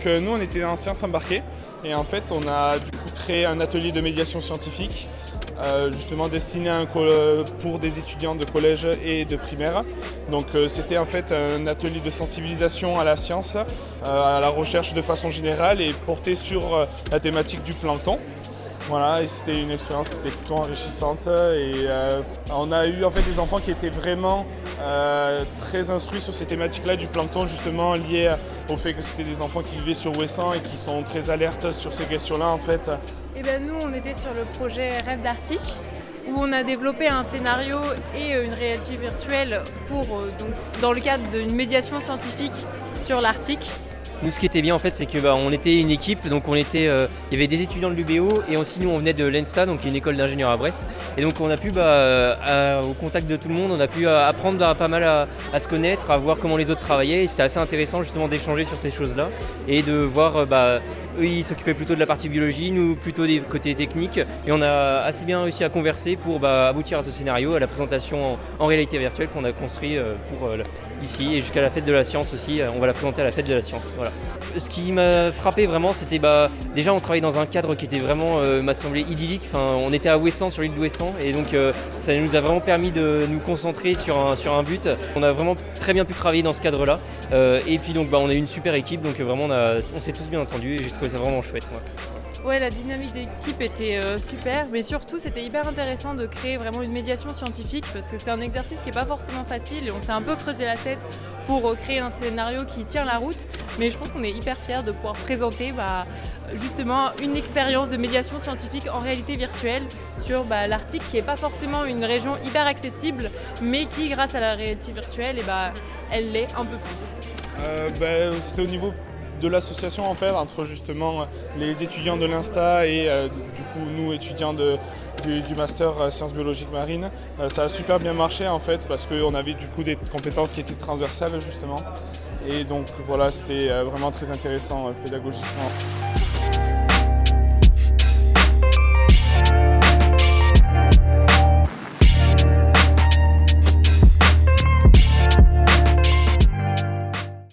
Donc nous, on était en sciences embarquées et en fait, on a du coup créé un atelier de médiation scientifique justement destiné pour des étudiants de collège et de primaire. Donc c'était en fait un atelier de sensibilisation à la science, à la recherche de façon générale et porté sur la thématique du plancton. Voilà, et c'était une expérience qui était plutôt enrichissante et on a eu en fait des enfants qui étaient vraiment très instruits sur ces thématiques-là du plancton, justement liées au fait que c'était des enfants qui vivaient sur Ouessant et qui sont très alertes sur ces questions-là en fait. Et ben nous, on était sur le projet Rêve d'Arctique, où on a développé un scénario et une réalité virtuelle dans le cadre d'une médiation scientifique sur l'Arctique. Nous, ce qui était bien en fait, c'est que on était une équipe, donc il y avait des étudiants de l'UBO et aussi nous on venait de l'ENSTA, donc une école d'ingénieurs à Brest. Et donc on a pu, au contact de tout le monde, on a pu apprendre pas mal à se connaître, à voir comment les autres travaillaient. Et c'était assez intéressant justement d'échanger sur ces choses-là et de voir. Eux, ils s'occupaient plutôt de la partie biologie, nous plutôt des côtés techniques. Et on a assez bien réussi à converser pour aboutir à ce scénario, à la présentation en réalité virtuelle qu'on a construit ici et jusqu'à la fête de la science aussi. On va la présenter à la fête de la science. Voilà. Ce qui m'a frappé vraiment, c'était déjà on travaillait dans un cadre qui était vraiment, m'a semblé idyllique. Enfin, on était à Ouessant, sur l'île d'Ouessant, et donc ça nous a vraiment permis de nous concentrer sur un but. On a vraiment très bien pu travailler dans ce cadre-là. Et puis donc on a eu une super équipe, donc vraiment on s'est tous bien entendus et j'ai trouvé ça vraiment chouette. Ouais, la dynamique d'équipe était super, mais surtout c'était hyper intéressant de créer vraiment une médiation scientifique parce que c'est un exercice qui n'est pas forcément facile et on s'est un peu creusé la tête pour créer un scénario qui tient la route, mais je pense qu'on est hyper fiers de pouvoir présenter justement une expérience de médiation scientifique en réalité virtuelle sur l'Arctique qui n'est pas forcément une région hyper accessible, mais qui grâce à la réalité virtuelle, elle l'est un peu plus. C'était au niveau de l'association en fait entre justement les étudiants de l'Insta et du coup nous étudiants du master sciences biologiques marines. Ça a super bien marché en fait parce qu'on avait du coup des compétences qui étaient transversales justement et donc voilà, c'était vraiment très intéressant pédagogiquement.